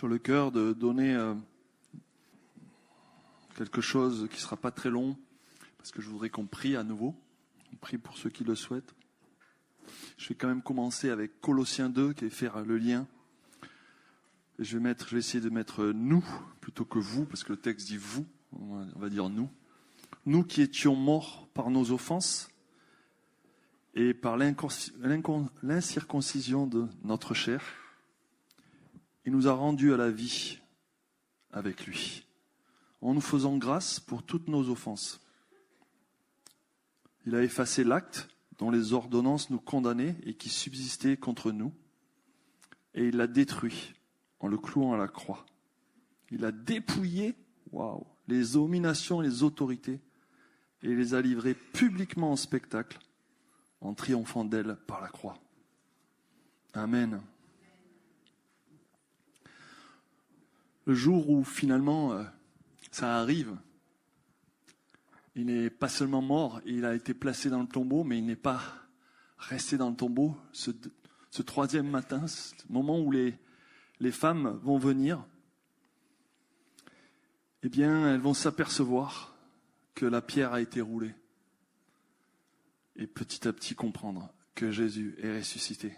sur le cœur de donner quelque chose qui ne sera pas très long, parce que je voudrais qu'on prie à nouveau. On prie pour ceux qui le souhaitent. Je vais quand même commencer avec Colossiens 2, qui est faire le lien. Et je vais essayer de mettre nous plutôt que vous, parce que le texte dit vous, on va dire nous. Nous qui étions morts par nos offenses et par l'incirconcision de notre chair, il nous a rendus à la vie avec lui, en nous faisant grâce pour toutes nos offenses. Il a effacé l'acte dont les ordonnances nous condamnaient et qui subsistait contre nous, et il l'a détruit en le clouant à la croix. Il a dépouillé les dominations et les autorités et les a livrées publiquement en spectacle en triomphant d'elles par la croix. Amen. Le jour où finalement ça arrive, il n'est pas seulement mort, il a été placé dans le tombeau, mais il n'est pas resté dans le tombeau. Ce troisième matin, ce moment où les femmes vont venir, eh bien, elles vont s'apercevoir que la pierre a été roulée. Et petit à petit comprendre que Jésus est ressuscité.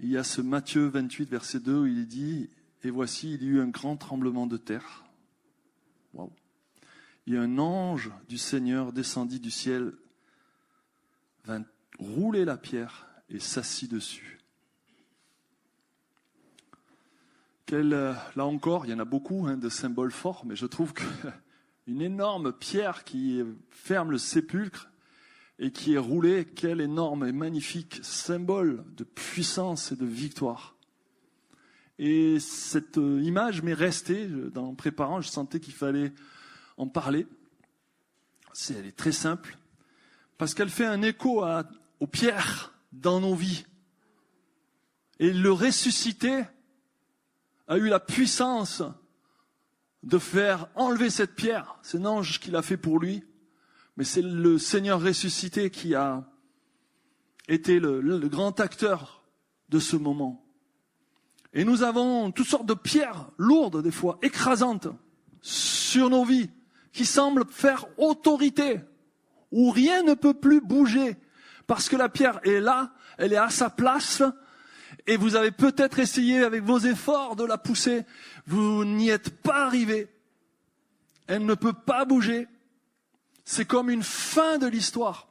Il y a ce Matthieu 28, verset 2, où il dit « Et voici, il y eut un grand tremblement de terre. » Waouh. Et un ange du Seigneur descendit du ciel, vint rouler la pierre et s'assit dessus. Là encore, il y en a beaucoup de symboles forts, mais je trouve qu'une énorme pierre qui ferme le sépulcre et qui est roulée, quel énorme et magnifique symbole de puissance et de victoire. Et cette image m'est restée, en préparant, je sentais qu'il fallait en parler. Elle est très simple, parce qu'elle fait un écho aux pierres dans nos vies. Et le ressuscité a eu la puissance de faire enlever cette pierre. C'est un ange qui l'a fait pour lui, mais c'est le Seigneur ressuscité qui a été le grand acteur de ce moment. Et nous avons toutes sortes de pierres lourdes, des fois écrasantes, sur nos vies, qui semblent faire autorité, où rien ne peut plus bouger, parce que la pierre est là, elle est à sa place, et vous avez peut-être essayé avec vos efforts de la pousser, vous n'y êtes pas arrivé. Elle ne peut pas bouger. C'est comme une fin de l'histoire.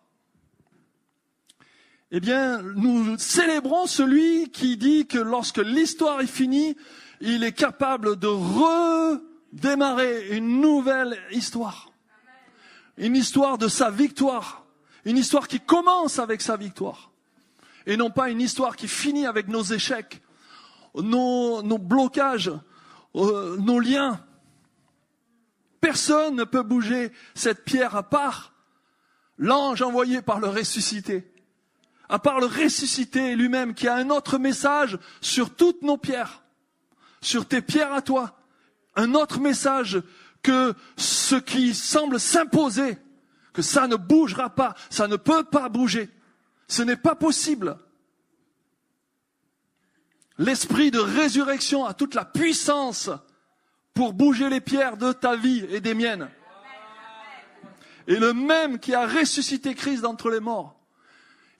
Eh bien, nous célébrons celui qui dit que lorsque l'histoire est finie, il est capable de redémarrer une nouvelle histoire. Une histoire de sa victoire. Une histoire qui commence avec sa victoire. Et non pas une histoire qui finit avec nos échecs, nos blocages, nos liens. Personne ne peut bouger cette pierre à part l'ange envoyé par le ressuscité. À part le ressuscité lui-même qui a un autre message sur toutes nos pierres. Sur tes pierres à toi. Un autre message que ce qui semble s'imposer. Que ça ne bougera pas, ça ne peut pas bouger. Ce n'est pas possible. L'esprit de résurrection a toute la puissance pour bouger les pierres de ta vie et des miennes. Et le même qui a ressuscité Christ d'entre les morts,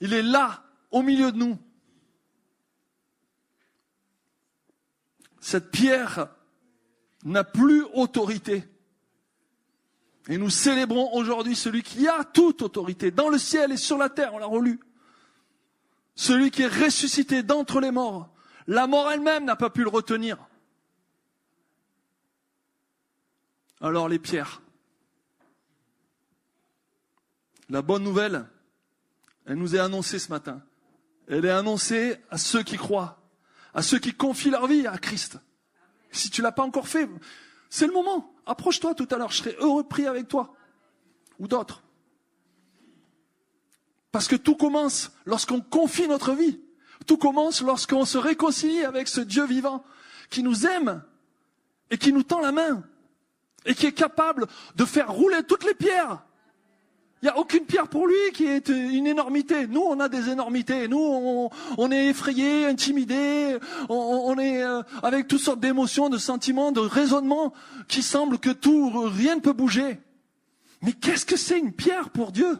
il est là, au milieu de nous. Cette pierre n'a plus autorité. Et nous célébrons aujourd'hui celui qui a toute autorité, dans le ciel et sur la terre, on l'a relu. Celui qui est ressuscité d'entre les morts. La mort elle-même n'a pas pu le retenir. Alors les pierres. La bonne nouvelle, elle nous est annoncée ce matin. Elle est annoncée à ceux qui croient, à ceux qui confient leur vie à Christ. Si tu ne l'as pas encore fait, c'est le moment. Approche-toi tout à l'heure, je serai heureux de prier avec toi. Ou d'autres. Parce que tout commence lorsqu'on confie notre vie. Tout commence lorsqu'on se réconcilie avec ce Dieu vivant qui nous aime et qui nous tend la main et qui est capable de faire rouler toutes les pierres. Il n'y a aucune pierre pour lui qui est une énormité. Nous, on a des énormités. Nous, on est effrayés, intimidés. On est avec toutes sortes d'émotions, de sentiments, de raisonnements qui semblent que rien ne peut bouger. Mais qu'est-ce que c'est une pierre pour Dieu?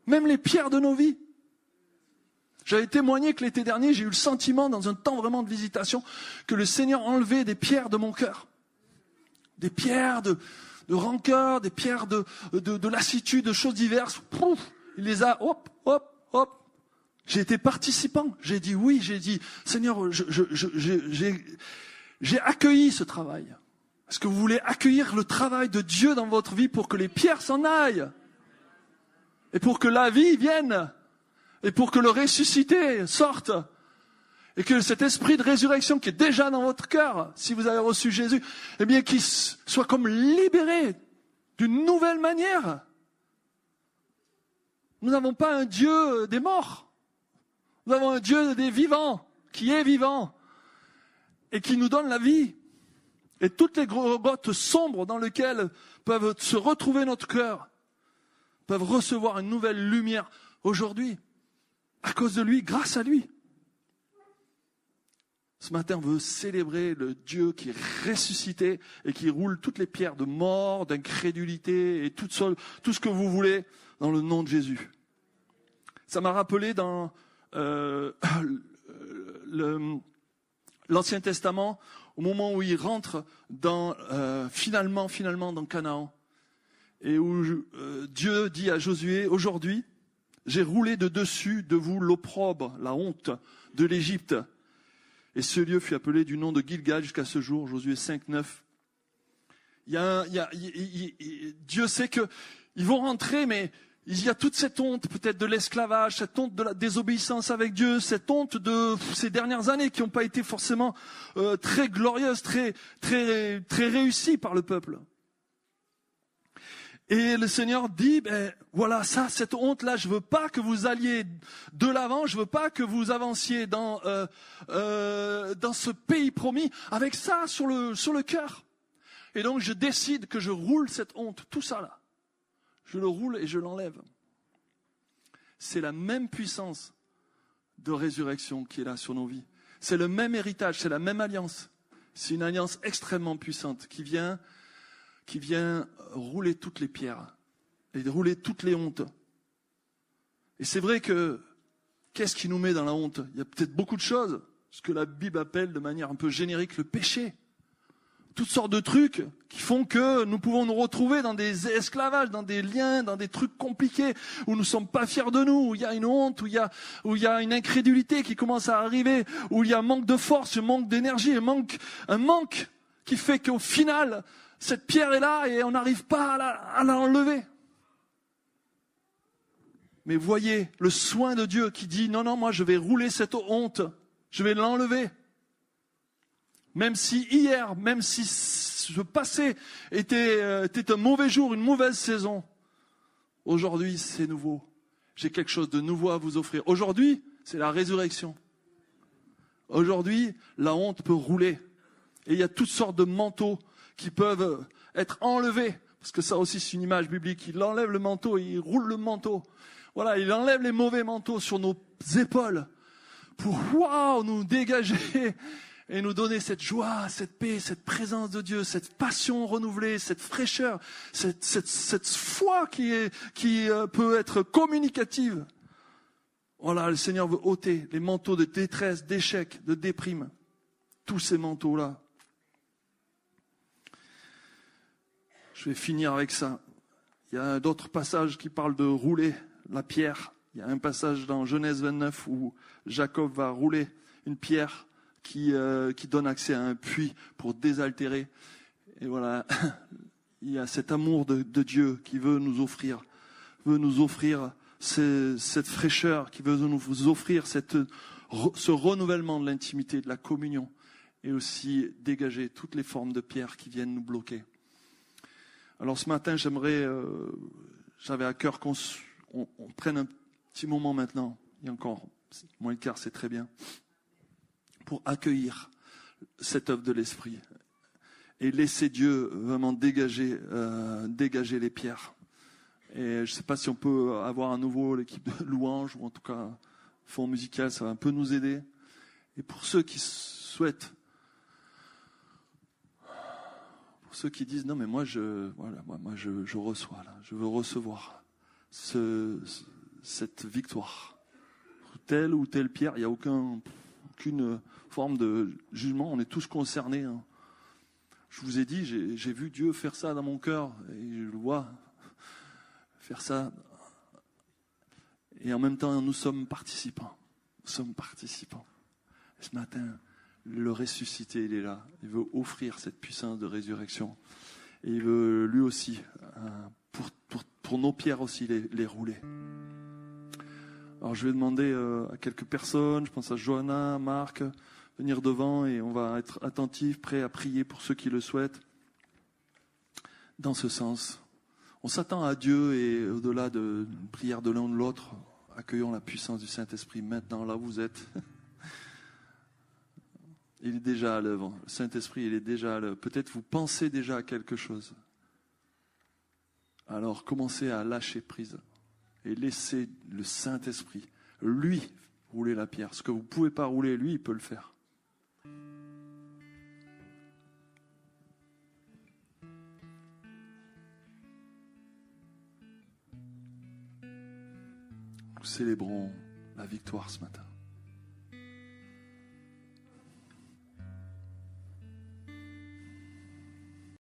Même les pierres de nos vies. J'avais témoigné que l'été dernier, j'ai eu le sentiment, dans un temps vraiment de visitation, que le Seigneur enlevait des pierres de mon cœur. Des pierres de rancœur, des pierres de lassitude, de choses diverses. Pouf, il les a, hop, hop, hop. J'ai été participant. J'ai dit oui, j'ai dit, Seigneur, j'ai accueilli ce travail. Est-ce que vous voulez accueillir le travail de Dieu dans votre vie pour que les pierres s'en aillent? Et pour que la vie vienne? Et pour que le ressuscité sorte? Et que cet esprit de résurrection qui est déjà dans votre cœur, si vous avez reçu Jésus, eh bien, qu'il soit comme libéré d'une nouvelle manière. Nous n'avons pas un Dieu des morts. Nous avons un Dieu des vivants, qui est vivant, et qui nous donne la vie. Et toutes les grottes sombres dans lesquelles peuvent se retrouver notre cœur, peuvent recevoir une nouvelle lumière aujourd'hui, à cause de lui, grâce à lui. Ce matin, on veut célébrer le Dieu qui est ressuscité et qui roule toutes les pierres de mort, d'incrédulité et tout ce que vous voulez dans le nom de Jésus. Ça m'a rappelé dans l'Ancien Testament, au moment où il rentre finalement dans Canaan, et où Dieu dit à Josué, aujourd'hui, j'ai roulé de dessus de vous l'opprobre, la honte de l'Égypte. Et ce lieu fut appelé du nom de Gilgal jusqu'à ce jour, Josué 5, 9. Dieu sait qu'ils vont rentrer, mais il y a toute cette honte peut-être de l'esclavage, cette honte de la désobéissance avec Dieu, cette honte de ces dernières années qui n'ont pas été forcément très glorieuses, très réussies par le peuple. Et le Seigneur dit, voilà, cette honte-là, je veux pas que vous alliez de l'avant, je veux pas que vous avanciez dans ce pays promis avec ça sur le cœur. Et donc je décide que je roule cette honte, tout ça là. Je le roule et je l'enlève. C'est la même puissance de résurrection qui est là sur nos vies. C'est le même héritage, c'est la même alliance. C'est une alliance extrêmement puissante qui vient rouler toutes les pierres et rouler toutes les hontes. Et c'est vrai que, qu'est-ce qui nous met dans la honte? Il y a peut-être beaucoup de choses, ce que la Bible appelle de manière un peu générique le péché. Toutes sortes de trucs qui font que nous pouvons nous retrouver dans des esclavages, dans des liens, dans des trucs compliqués, où nous ne sommes pas fiers de nous, où il y a une honte, où il y a une incrédulité qui commence à arriver, où il y a un manque de force, un manque d'énergie, un manque qui fait qu'au final, cette pierre est là et on n'arrive pas à la enlever. Mais voyez le soin de Dieu qui dit, non, moi je vais rouler cette honte, je vais l'enlever. Même si hier, même si ce passé était un mauvais jour, une mauvaise saison, aujourd'hui c'est nouveau. J'ai quelque chose de nouveau à vous offrir. Aujourd'hui, c'est la résurrection. Aujourd'hui, la honte peut rouler. Et il y a toutes sortes de manteaux qui peuvent être enlevés. Parce que ça aussi, c'est une image biblique. Il enlève le manteau et il roule le manteau. Voilà, il enlève les mauvais manteaux sur nos épaules pour, nous dégager et nous donner cette joie, cette paix, cette présence de Dieu, cette passion renouvelée, cette fraîcheur, cette foi qui peut être communicative. Voilà, le Seigneur veut ôter les manteaux de détresse, d'échec, de déprime. Tous ces manteaux-là. Je vais finir avec ça. Il y a d'autres passages qui parlent de rouler la pierre. Il y a un passage dans Genèse 29 où Jacob va rouler une pierre qui donne accès à un puits pour désaltérer. Et voilà, il y a cet amour de Dieu qui veut nous offrir cette fraîcheur, qui veut nous offrir ce renouvellement de l'intimité, de la communion, et aussi dégager toutes les formes de pierre qui viennent nous bloquer. Alors ce matin, j'avais à cœur qu'on prenne un petit moment maintenant, il y a encore moins le quart, c'est très bien, pour accueillir cette œuvre de l'Esprit et laisser Dieu vraiment dégager les pierres. Et je ne sais pas si on peut avoir à nouveau l'équipe de louange, ou en tout cas fond musical, ça va un peu nous aider. Et pour ceux qui souhaitent, pour ceux qui disent non mais moi je reçois là, je veux recevoir cette victoire. Telle ou telle pierre, il n'y a aucune forme de jugement, on est tous concernés. Hein. Je vous ai dit, j'ai vu Dieu faire ça dans mon cœur, et je le vois faire ça. Et en même temps, nous sommes participants. Nous sommes participants. Et ce matin, le ressuscité, il est là. Il veut offrir cette puissance de résurrection. Et il veut, lui aussi, pour nos pierres aussi, les rouler. Alors je vais demander à quelques personnes, je pense à Johanna, Marc, venir devant et on va être attentifs, prêts à prier pour ceux qui le souhaitent. Dans ce sens, on s'attend à Dieu et au-delà de une prière de l'un ou de l'autre, accueillons la puissance du Saint-Esprit maintenant, là où vous êtes. Il est déjà à l'œuvre. Le Saint-Esprit, il est déjà à l'œuvre. Peut-être vous pensez déjà à quelque chose. Alors commencez à lâcher prise et laissez le Saint-Esprit, lui, rouler la pierre. Ce que vous ne pouvez pas rouler, lui, il peut le faire. Nous célébrons la victoire ce matin.